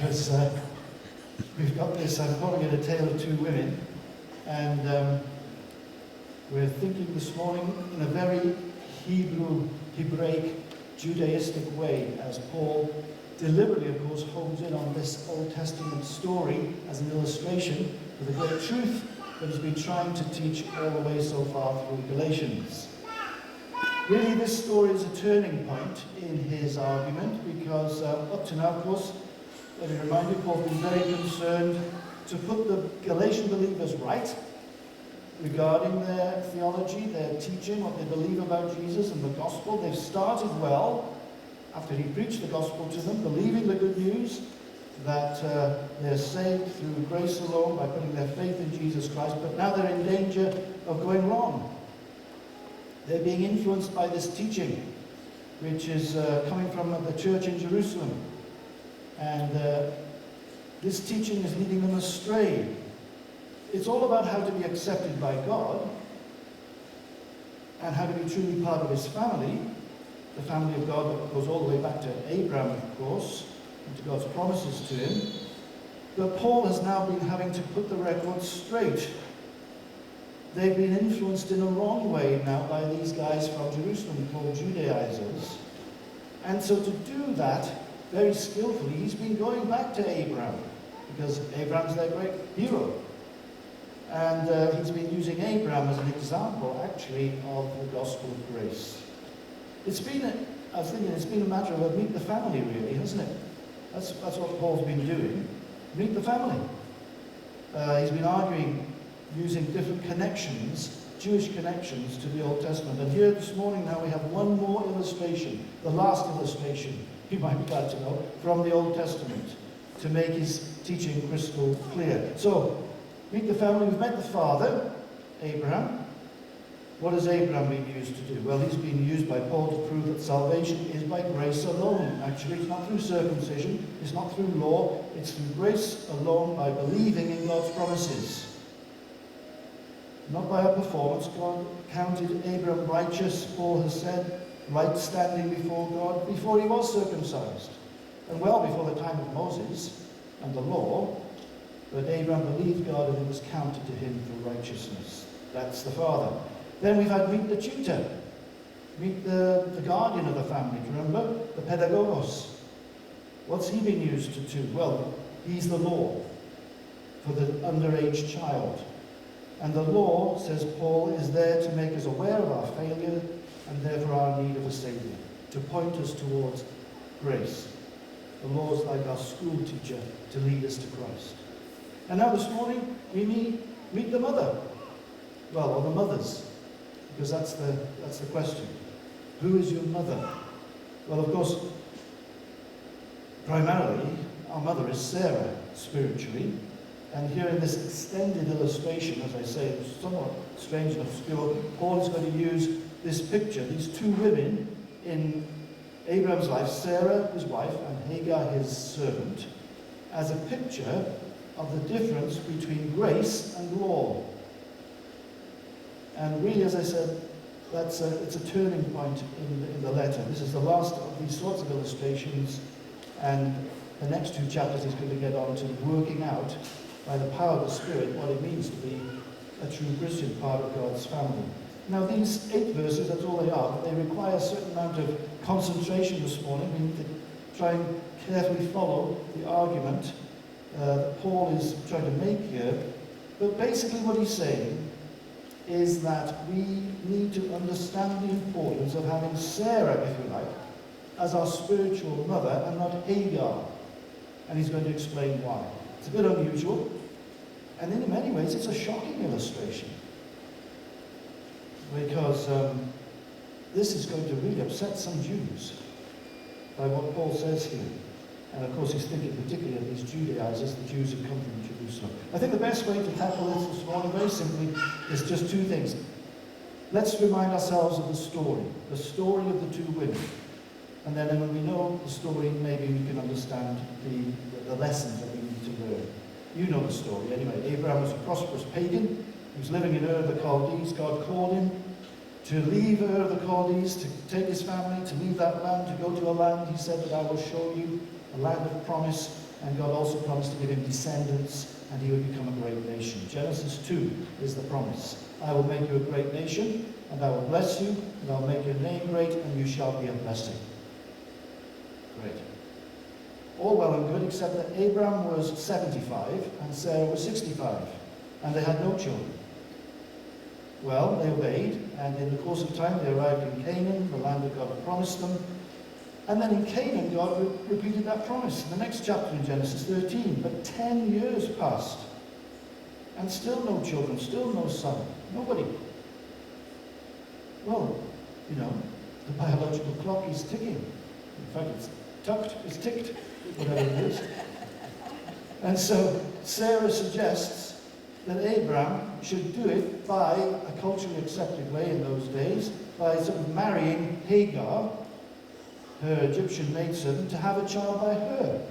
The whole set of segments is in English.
because we've got this, I'm calling it a tale of two women, and we're thinking this morning in a very Hebraic, Judaistic way, as Paul deliberately, of course, hones in on this Old Testament story as an illustration for the great truth that he's been trying to teach all the way so far through Galatians. Really, this story is a turning point in his argument because up to now, of course, let me remind you, Paul's been very concerned to put the Galatian believers right regarding their theology, their teaching, what they believe about Jesus and the gospel. They've started well after he preached the gospel to them, believing the good news that they're saved through grace alone by putting their faith in Jesus Christ, but now they're in danger of going wrong. They're being influenced by this teaching, which is coming from the church in Jerusalem. And this teaching is leading them astray. It's all about how to be accepted by God and how to be truly part of his family, the family of God that goes all the way back to Abraham, of course, and to God's promises to him. But Paul has now been having to put the record straight. They've been influenced in a wrong way now by these guys from Jerusalem called Judaizers. And so to do that very skillfully, he's been going back to Abraham, because Abraham's their great hero. And he's been using Abraham as an example, actually, of the gospel of grace. It's been a matter of meet the family, really, hasn't it? That's what Paul's been doing. Meet the family. He's been arguing using different connections, Jewish connections, to the Old Testament. And here this morning now we have one more illustration, the last illustration, you might be glad to know, from the Old Testament, to make his teaching crystal clear. So, meet the family. We've met the father, Abraham. What has Abraham been used to do? Well, he's been used by Paul to prove that salvation is by grace alone. Actually, it's not through circumcision, it's not through law, it's through grace alone, by believing in God's promises. Not by our performance. God counted Abraham righteous, Paul has said, right standing before God, before he was circumcised. And well before the time of Moses and the law. But Abraham believed God and it was counted to him for righteousness. That's the father. Then we've had meet the tutor. Meet the guardian of the family. Do you remember? The pedagogos. What's he been used to do? Well, he's the law for the underage child. And the law, says Paul, is there to make us aware of our failure and therefore our need of a Saviour, to point us towards grace. The law is like our school teacher to lead us to Christ. And now this morning, we meet the mother. Well, or the mothers, because that's the question. Who is your mother? Well, of course, primarily, our mother is Sarah, spiritually. And here in this extended illustration, as I say, it's somewhat strange and obscure, Paul is going to use this picture, these two women in Abraham's life, Sarah, his wife, and Hagar, his servant, as a picture of the difference between grace and law. And really, as I said, it's a turning point in the letter. This is the last of these sorts of illustrations, and the next two chapters he's going to get on to working out, by the power of the Spirit, what it means to be a true Christian, part of God's family. Now, these 8 verses, that's all they are, but they require a certain amount of concentration this morning. We need to try and carefully follow the argument that Paul is trying to make here. But basically what he's saying is that we need to understand the importance of having Sarah, if you like, as our spiritual mother and not Hagar. And he's going to explain why. It's a bit unusual, and in many ways it's a shocking illustration, because this is going to really upset some Jews by what Paul says here. And of course he's thinking particularly of these Judaizers, the Jews who come from Jerusalem. I think the best way to tackle this morning, very simply, is just 2 things. Let's remind ourselves of the story of the 2 women. And then when we know the story, maybe we can understand the lessons that we need to learn. You know the story anyway. Abraham was a prosperous pagan. He was living in Ur of the Chaldees. God called him to leave Ur of the Chaldees, to take his family, to leave that land, to go to a land, he said, that I will show you, a land of promise. And God also promised to give him descendants, and he would become a great nation. Genesis 2 is the promise. I will make you a great nation, and I will bless you, and I will make your name great, and you shall be a blessing. Great. All well and good, except that Abraham was 75, and Sarah was 65, and they had no children. Well, they obeyed, and in the course of time they arrived in Canaan, the land that God had promised them. And then in Canaan, God repeated that promise in the next chapter in Genesis 13. But 10 years passed, and still no children, still no son, nobody. Well, you know, the biological clock is ticking. In fact, it's ticked, whatever it is. And so Sarah suggests that Abraham should do it by a culturally accepted way in those days, by sort of marrying Hagar, her Egyptian maidservant, to have a child by her.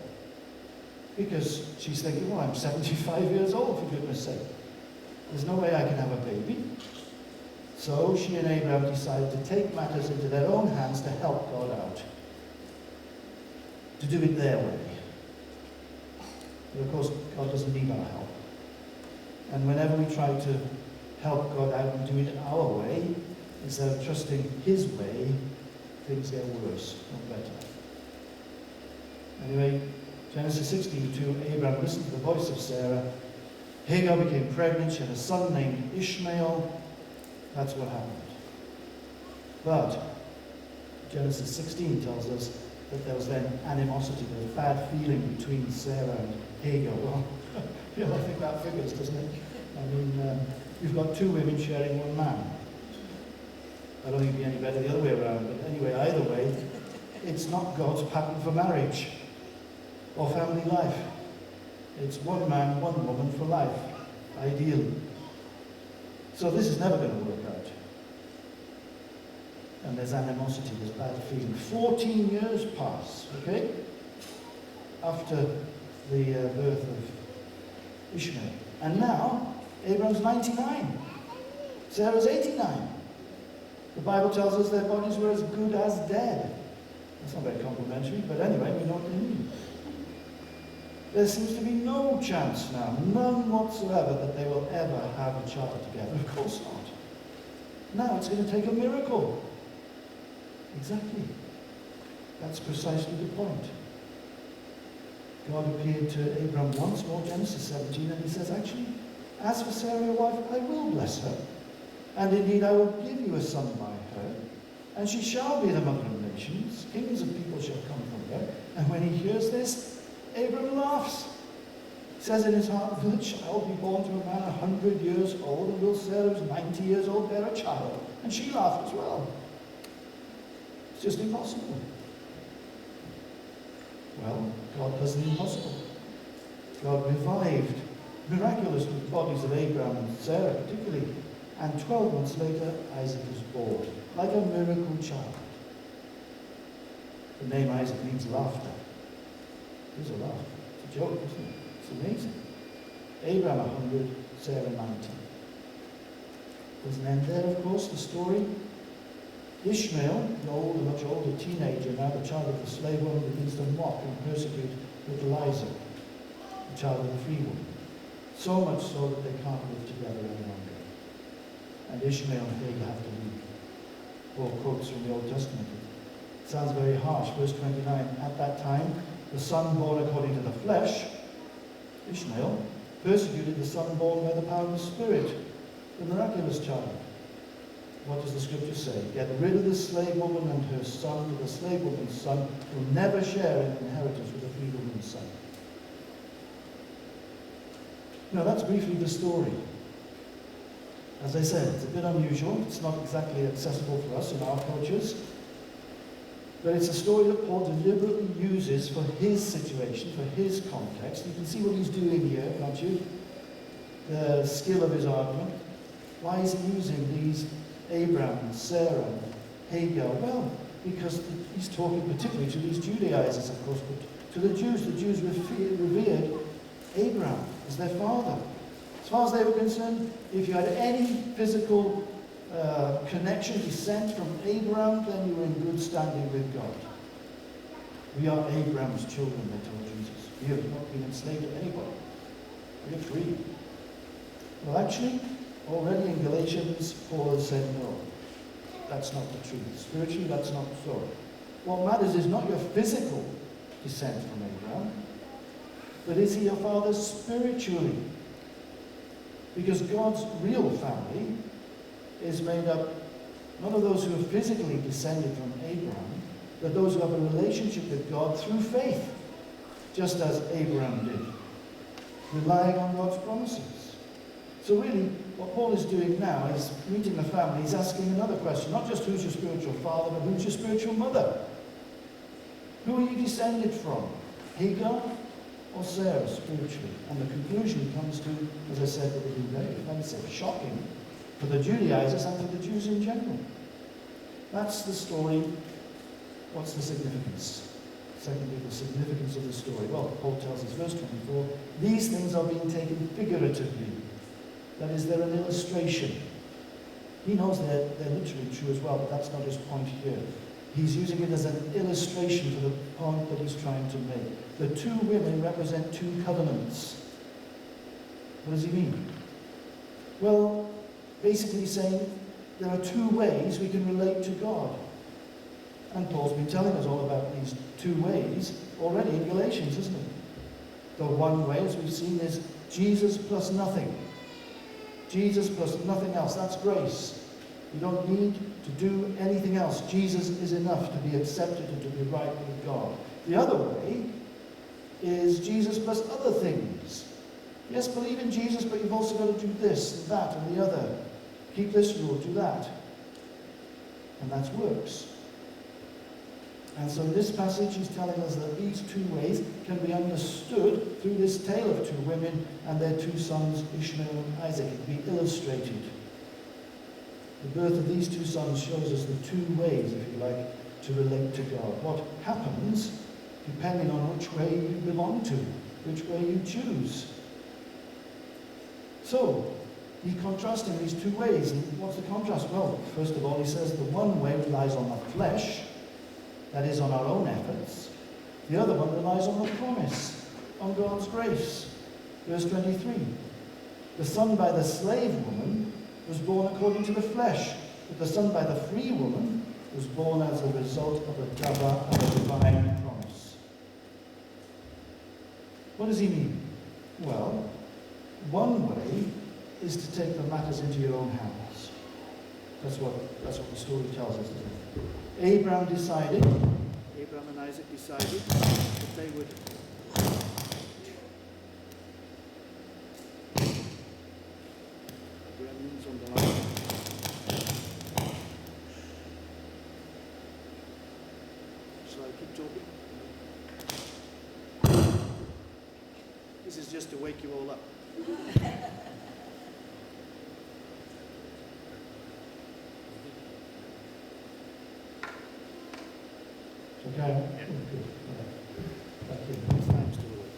Because she's thinking, well, I'm 75 years old, for goodness sake. There's no way I can have a baby. So she and Abraham decided to take matters into their own hands to help God out. To do it their way. But of course, God doesn't need our help. And whenever we try to help God out and do it our way, instead of trusting his way, things get worse, not better. Anyway, Genesis 16:2, Abraham listened to the voice of Sarah. Hagar became pregnant. She had a son named Ishmael. That's what happened. But Genesis 16 tells us that there was then animosity, there was bad feeling between Sarah and Hagar. Well, you know, I think that figures, doesn't it? I mean, you've got two women sharing one man. I don't think it'd be any better the other way around, but anyway, either way, it's not God's pattern for marriage or family life. It's one man, one woman for life, ideally. So this is never going to work out. And there's animosity, there's bad feeling. 14 years pass, okay, after the birth of Ishmael. And now, Abraham's 99. Sarah's 89. The Bible tells us their bodies were as good as dead. That's not very complimentary, but anyway, we know what they mean. There seems to be no chance now, none whatsoever, that they will ever have a child together. Of course not. Now it's going to take a miracle. Exactly. That's precisely the point. God appeared to Abraham once more, Genesis 17, and he says, actually, as for Sarah, your wife, I will bless her. And indeed, I will give you a son by her, and she shall be the mother of nations. Kings of people shall come from her. And when he hears this, Abraham laughs. He says in his heart, will a child be born to a man 100 years old, and will Sarah, who's 90 years old, bear a child? And she laughed as well. It's just impossible. Well, God does the impossible. God revived miraculously the bodies of Abraham and Sarah particularly, and 12 months later Isaac was born, like a miracle child. The name Isaac means laughter. It is a laugh. It's a joke, isn't it? It's amazing. Abraham 100, Sarah 90. Doesn't end there, of course, the story. Ishmael, the older, much older teenager, now the child of the slave woman, begins to mock and persecute little Isaac, the child of the free woman. So much so that they can't live together any longer. And Ishmael and Hagar have to leave. Paul quotes from the Old Testament. It sounds very harsh. Verse 29, at that time, the son born according to the flesh, Ishmael, persecuted the son born by the power of the Spirit, the miraculous child. What does the scripture say? Get rid of the slave woman and her son, for the slave woman's son will never share in the inheritance with the free woman's son. Now that's briefly the story. As I said, it's a bit unusual. It's not exactly accessible for us in our cultures. But it's a story that Paul deliberately uses for his situation, for his context. You can see what he's doing here, can't you? The skill of his argument. Why is he using these Abraham, Sarah, Hagar? Well, because he's talking particularly to these Judaizers, of course, but to the Jews. The Jews revered Abraham as their father. As far as they were concerned, if you had any physical connection, descent from Abraham, then you were in good standing with God. We are Abraham's children, they told Jesus. You have not been enslaved to anybody. You're free. Well, actually, already in Galatians, Paul has said, no, that's not the truth. Spiritually, that's not so. What matters is not your physical descent from Abraham, but is he your father spiritually? Because God's real family is made up not of those who have physically descended from Abraham, but those who have a relationship with God through faith, just as Abraham did, relying on God's promises. So really, what Paul is doing now is meeting the family. He's asking another question, not just who's your spiritual father, but who's your spiritual mother? Who are you descended from? Hagar or Sarah spiritually? And the conclusion comes to, as I said, it would be very offensive, shocking for the Judaizers and for the Jews in general. That's the story. What's the significance? Secondly, the significance of the story. Well, Paul tells us, verse 24, these things are being taken figuratively. That is, they're an illustration. He knows they're literally true as well, but that's not his point here. He's using it as an illustration for the point that he's trying to make. The two women represent two covenants. What does he mean? Well, basically saying there are two ways we can relate to God. And Paul's been telling us all about these two ways already in Galatians, isn't he? The one way, as we've seen, is Jesus plus nothing. Jesus plus nothing else. That's grace. You don't need to do anything else. Jesus is enough to be accepted and to be right with God. The other way is Jesus plus other things. Yes, believe in Jesus, but you've also got to do this and that and the other. Keep this rule, do that. And that's works. And so in this passage he's telling us that these two ways can be understood through this tale of two women and their two sons, Ishmael and Isaac. It can be illustrated. The birth of these two sons shows us the two ways, if you like, to relate to God. What happens depending on which way you belong to, which way you choose. So, he's contrasting these two ways. And what's the contrast? Well, first of all, he says the one way relies on the flesh, that is, on our own efforts. The other one relies on the promise, on God's grace. Verse 23. The son by the slave woman was born according to the flesh, but the son by the free woman was born as a result of a dava, of a divine promise. What does he mean? Well, one way is to take the matters into your own hands. That's what the story tells us, isn't it? Abraham and Isaac decided that they would gremlins on the line. Shall I keep talking? This is just to wake you all up. Okay. Yeah. Good. Thank you. Thanks to the Lord.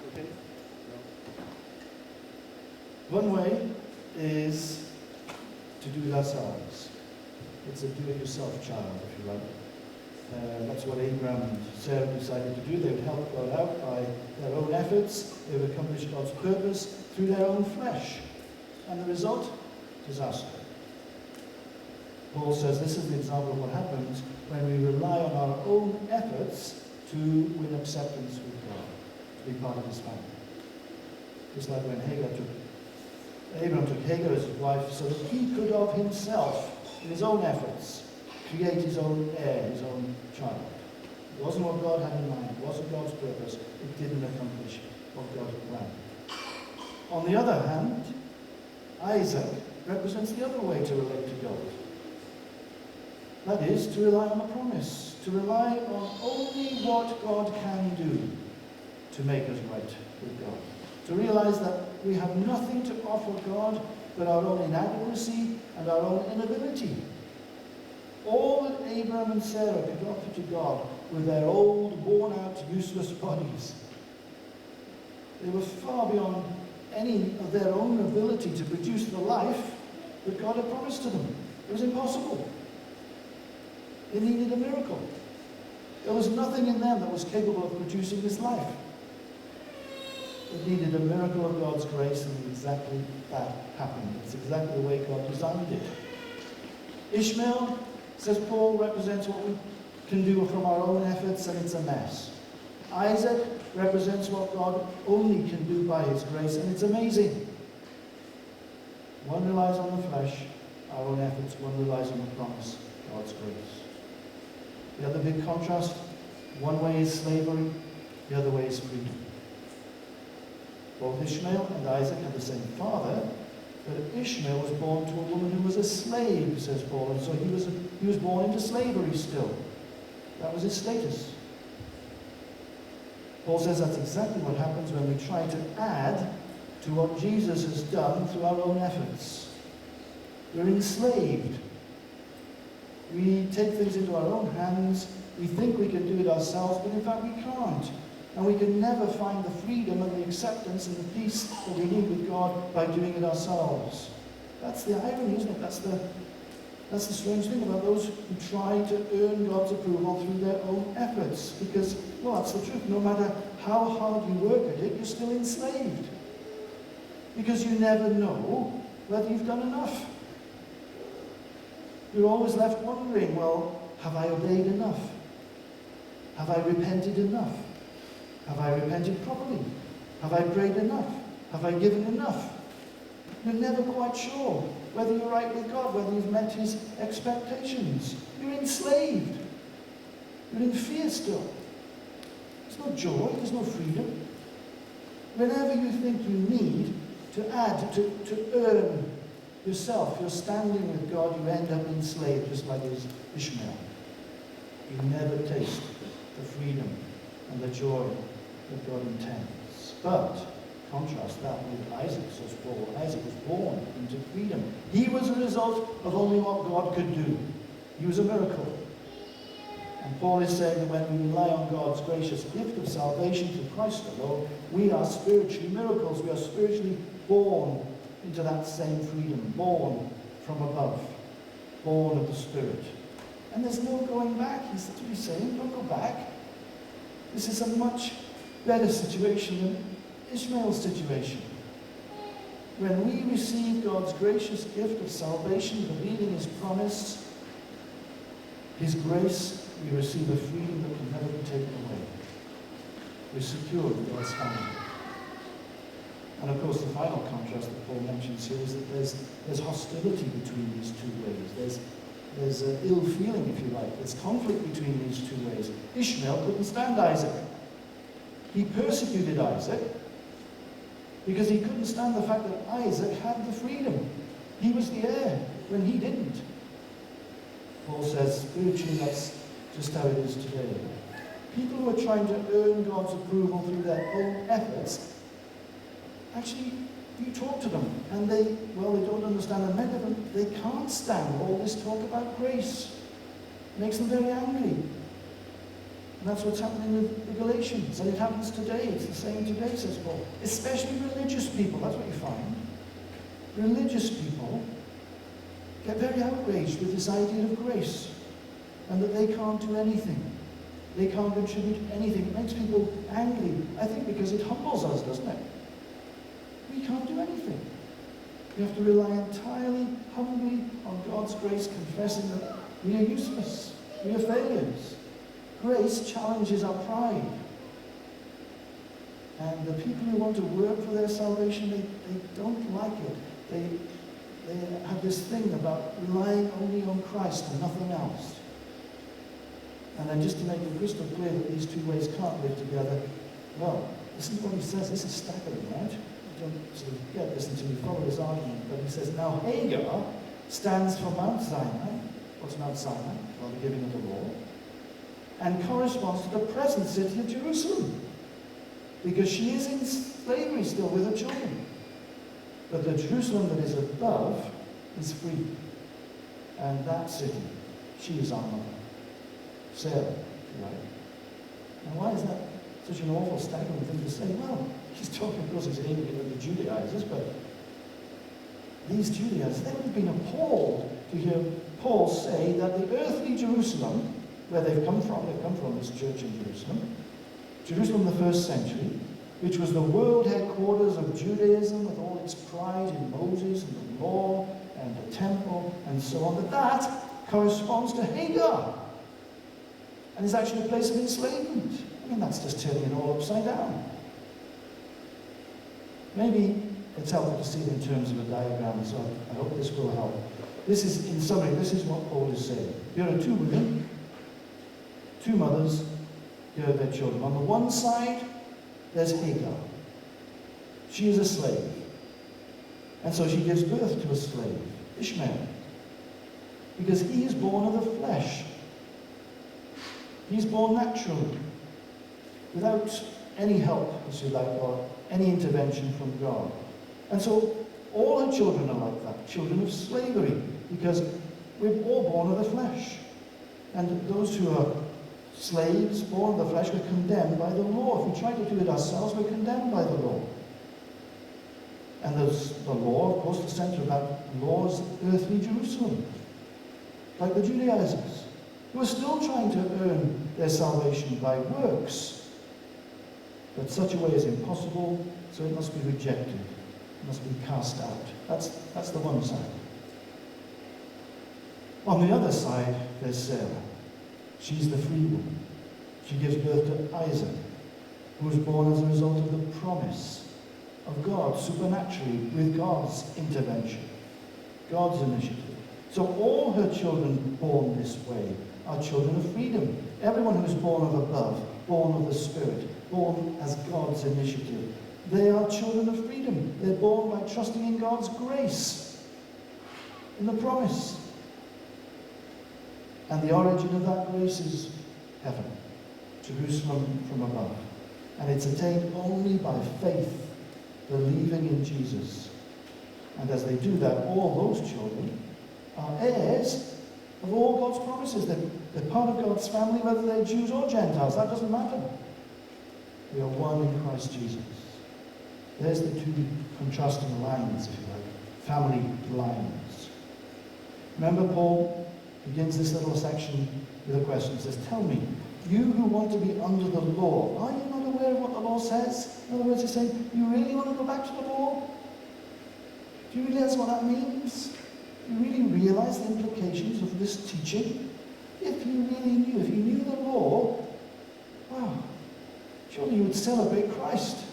Okay. One way is to do it ourselves. It's a do-it-yourself child, if you like. That's what Abraham and Sarah decided to do. They would help God out by their own efforts. They would accomplish God's purpose through their own flesh. And the result? Disaster. Paul says this is the example of what happens when we rely on our own efforts to win acceptance with God, to be part of his family. Just like when Abraham took Hagar as his wife so that he could of himself, in his own efforts, create his own heir, his own child. It wasn't what God had in mind. It wasn't God's purpose. It didn't accomplish what God had planned. On the other hand, Isaac represents the other way to relate to God. That is, to rely on the promise, to rely on only what God can do to make us right with God. To realize that we have nothing to offer God but our own inadequacy and our own inability. All that Abraham and Sarah could offer to God were their old, worn-out, useless bodies. They were far beyond any of their own ability to produce the life that God had promised to them. It was impossible. It needed a miracle. There was nothing in them that was capable of producing this life. It needed a miracle of God's grace, and exactly that happened. It's exactly the way God designed it. Ishmael, says Paul, represents what we can do from our own efforts, and it's a mess. Isaac represents what God only can do by his grace, and it's amazing. One relies on the flesh, our own efforts. One relies on the promise, God's grace. The other big contrast, one way is slavery, the other way is freedom. Both Ishmael and Isaac had the same father, but Ishmael was born to a woman who was a slave, says Paul, and so he was born into slavery still. That was his status. Paul says that's exactly what happens when we try to add to what Jesus has done through our own efforts. We're enslaved. We take things into our own hands. We think we can do it ourselves, but in fact we can't. And we can never find the freedom and the acceptance and the peace that we need with God by doing it ourselves. That's the irony, isn't it? That's the strange thing about those who try to earn God's approval through their own efforts. Because, well, that's the truth. No matter how hard you work at it, you're still enslaved. Because you never know whether you've done enough. You're always left wondering, well, have I obeyed enough? Have I repented enough? Have I repented properly? Have I prayed enough? Have I given enough? You're never quite sure whether you're right with God, whether you've met his expectations. You're enslaved. You're in fear still. There's no joy, there's no freedom. Whenever you think you need to add, to earn yourself, your standing with God, you end up enslaved, just like Ishmael. You never taste the freedom and the joy that God intends. But contrast that with Isaac, says Paul. Isaac was born into freedom. He was a result of only what God could do. He was a miracle. And Paul is saying that when we rely on God's gracious gift of salvation through Christ alone, we are spiritually miracles. We are spiritually born into that same freedom, born from above, born of the Spirit. And there's no going back. That's what he's saying. Don't go back. This is a much better situation than Ishmael's situation. When we receive God's gracious gift of salvation, believing his promise, his grace, we receive a freedom that can never be taken away. We're secured in God's family. And of course, the final contrast that Paul mentions here is that there's hostility between these two ways. There's ill feeling, if you like. There's conflict between these two ways. Ishmael couldn't stand Isaac. He persecuted Isaac because he couldn't stand the fact that Isaac had the freedom. He was the heir when he didn't. Paul says, spiritually, that's just how it is today. People who are trying to earn God's approval through their own efforts, actually, you talk to them, and they don't understand, and many of them, they can't stand all this talk about grace. It makes them very angry. And that's what's happening with the Galatians, and it happens today. It's the same today, says Paul. Especially religious people, that's what you find. Religious people get very outraged with this idea of grace, and that they can't do anything. They can't contribute anything. It makes people angry, I think, because it humbles us, doesn't it? We can't do anything. We have to rely entirely, humbly on God's grace, confessing that we are useless. We are failures. Grace challenges our pride. And the people who want to work for their salvation, they don't like it. They have this thing about relying only on Christ and nothing else. And then just to make it crystal clear that these two ways can't live together, well, listen to what he says. This is staggering, right? Don't sort of get this until you follow his argument. But he says, now Hagar stands for Mount Sinai. What's Mount Sinai? Well, the giving of the law. And corresponds to the present city of Jerusalem. Because she is in slavery still with her children. But the Jerusalem that is above is free. And that city, she is our mother. Sarah, right? Now why is that such an awful, staggering thing to say? Well, He's talking, of course, he's aiming it at the Judaizers, but these Judaizers, they would have been appalled to hear Paul say that the earthly Jerusalem, where they've come from this church in Jerusalem, Jerusalem in the first century, which was the world headquarters of Judaism with all its pride in Moses and the law and the temple and so on, that corresponds to Hagar and is actually a place of enslavement. I mean, that's just turning it all upside down. Maybe it's helpful to see it in terms of a diagram, so I hope this will help. This is, in summary, this is what Paul is saying. Here are two women, two mothers, here are their children. On the one side, there's Hagar. She is a slave. And so she gives birth to a slave, Ishmael. Because he is born of the flesh. He's born naturally, without any help, as you like, or any intervention from God. And so all her children are like that, children of slavery, because we're all born of the flesh. And those who are slaves, born of the flesh, we're condemned by the law. If we try to do it ourselves, we're condemned by the law. And there's the law, of course, the center of that law is earthly Jerusalem, like the Judaizers, who are still trying to earn their salvation by works. But such a way is impossible, so it must be rejected. It must be cast out. That's the one side. On the other side, there's Sarah. She's the free woman. She gives birth to Isaac, who was born as a result of the promise of God, supernaturally, with God's intervention, God's initiative. So all her children born this way are children of freedom. Everyone who is born of above, born of the Spirit, born as God's initiative, they are children of freedom. They're born by trusting in God's grace, in the promise. And the origin of that grace is heaven, Jerusalem from above. And it's attained only by faith, believing in Jesus. And as they do that, all those children are heirs of all God's promises. They're part of God's family, whether they're Jews or Gentiles. That doesn't matter. We are one in Christ Jesus. There's the two contrasting lines, if you like, family lines. Remember, Paul begins this little section with a question. He says, tell me, you who want to be under the law, are you not aware of what the law says? In other words, he's saying, you really want to go back to the law? Do you realize what that means? Do you really realize the implications of this teaching? If you really knew, if you knew the law, wow, surely you would celebrate Christ.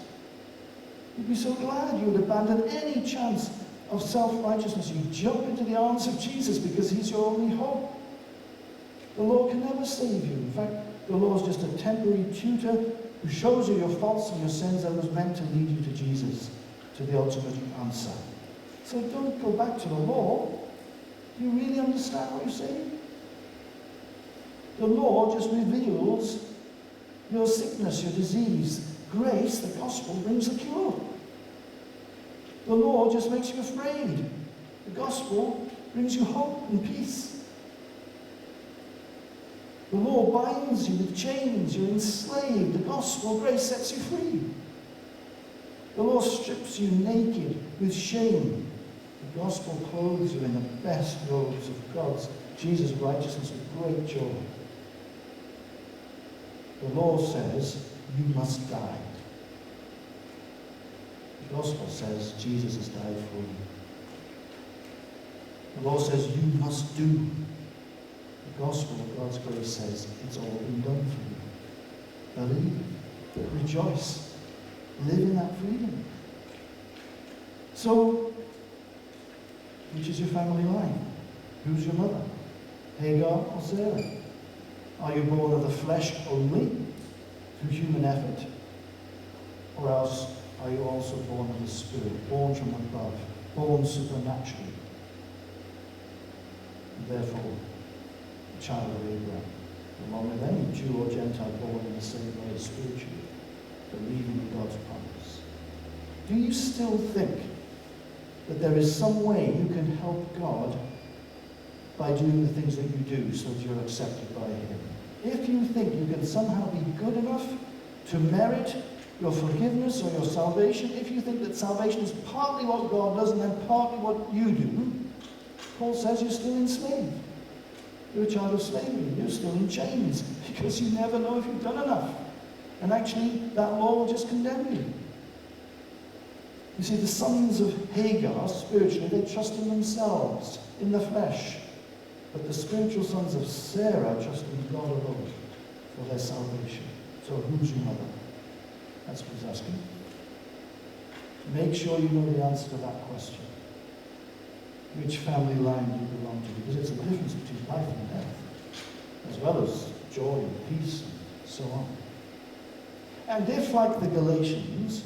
You'd be so glad you would abandon any chance of self-righteousness. You jump into the arms of Jesus because he's your only hope. The law can never save you. In fact, the law is just a temporary tutor who shows you your faults and your sins and was meant to lead you to Jesus, to the ultimate answer. So don't go back to the law. Do you really understand what you're saying? The law just reveals your sickness, your disease. Grace, the gospel, brings the cure. The law just makes you afraid. The gospel brings you hope and peace. The law binds you with chains. You're enslaved. The gospel, grace, sets you free. The law strips you naked with shame. The gospel clothes you in the best robes of God's, Jesus' righteousness with great joy. The law says you must die. The gospel says Jesus has died for you. The law says you must do. The gospel of God's grace says it's all been done for you. Believe. Rejoice. Live in that freedom. So, which is your family line? Who's your mother? Hagar or Sarah? Are you born of the flesh only, through human effort? Or else are you also born of the Spirit, born from above, born supernaturally? And therefore, a child of Abraham, along with any Jew or Gentile born in the same way spiritually, believing in God's promise. Do you still think that there is some way you can help God by doing the things that you do so that you're accepted by him? If you think you can somehow be good enough to merit your forgiveness or your salvation, if you think that salvation is partly what God does and then partly what you do, Paul says you're still enslaved. You're a child of slavery. You're still in chains because you never know if you've done enough. And actually, that law will just condemn you. You see, the sons of Hagar, spiritually, they trust in themselves, in the flesh. But the spiritual sons of Sarah trust in God alone for their salvation. So who's your mother? That's what he's asking. Make sure you know the answer to that question. Which family line do you belong to? Because it's the difference between life and death, as well as joy and peace and so on. And if, like the Galatians,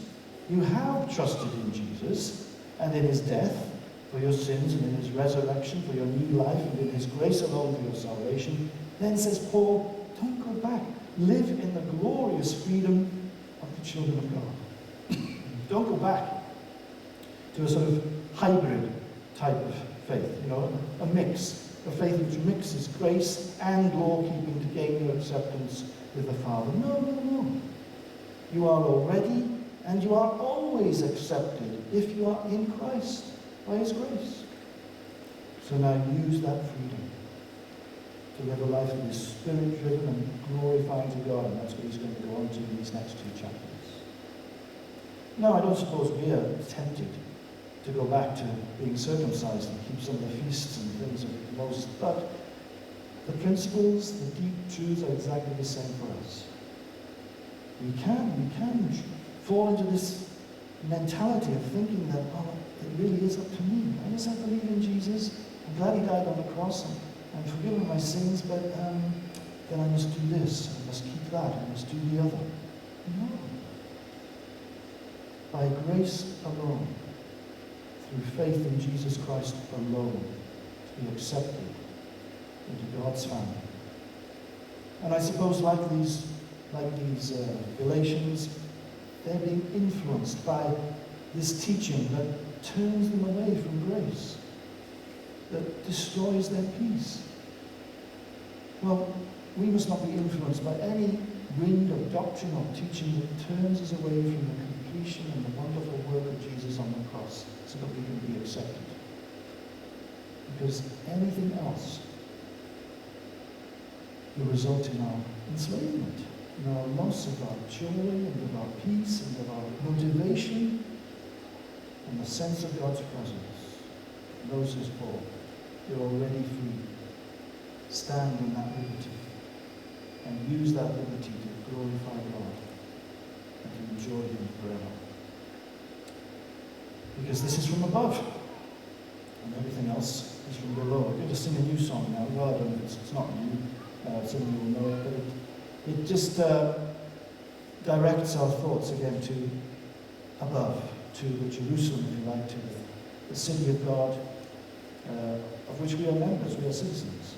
you have trusted in Jesus and in his death for your sins and in his resurrection for your new life and in his grace alone for your salvation, then, says Paul, don't go back. Live in the glorious freedom of the children of God. Don't go back to a sort of hybrid type of faith, a mix, a faith which mixes grace and law-keeping to gain your acceptance with the Father. No. You are already and you are always accepted if you are in Christ by his grace. So now use that freedom to live a life that is spirit-driven and glorifying to God, and that's what he's going to go on to in these next 2 chapters. Now, I don't suppose we are tempted to go back to being circumcised and keep some of the feasts and things of Moses, but the principles, the deep truths are exactly the same for us. We can fall into this mentality of thinking that, it really is up to me. I guess I believe in Jesus. I'm glad he died on the cross. I'm forgiven my sins, but then I must do this. I must keep that. I must do the other. No. By grace alone, through faith in Jesus Christ alone, to be accepted into God's family. And I suppose like these Galatians, they're being influenced by this teaching that turns them away from grace, that destroys their peace. Well, we must not be influenced by any wind of doctrine or teaching that turns us away from the completion and the wonderful work of Jesus on the cross so that we can be accepted. Because anything else will result in our enslavement, in our loss of our joy and of our peace and of our motivation and the sense of God's presence. No, says Paul, you're already free. Stand in that liberty and use that liberty to glorify God and to enjoy him forever. Because this is from above and everything else is from below. We're going to sing a new song now. Well, I don't know if it's not new. Some of you will know it, but it just directs our thoughts again to above, to Jerusalem, if you like, to the city of God, of which we are members, we are citizens.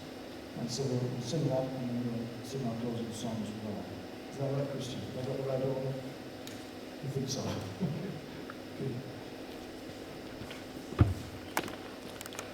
And so we'll sing that, and then we'll sing our closing song as well. Is that right, Christian? Have I got the right order? You think so? Good.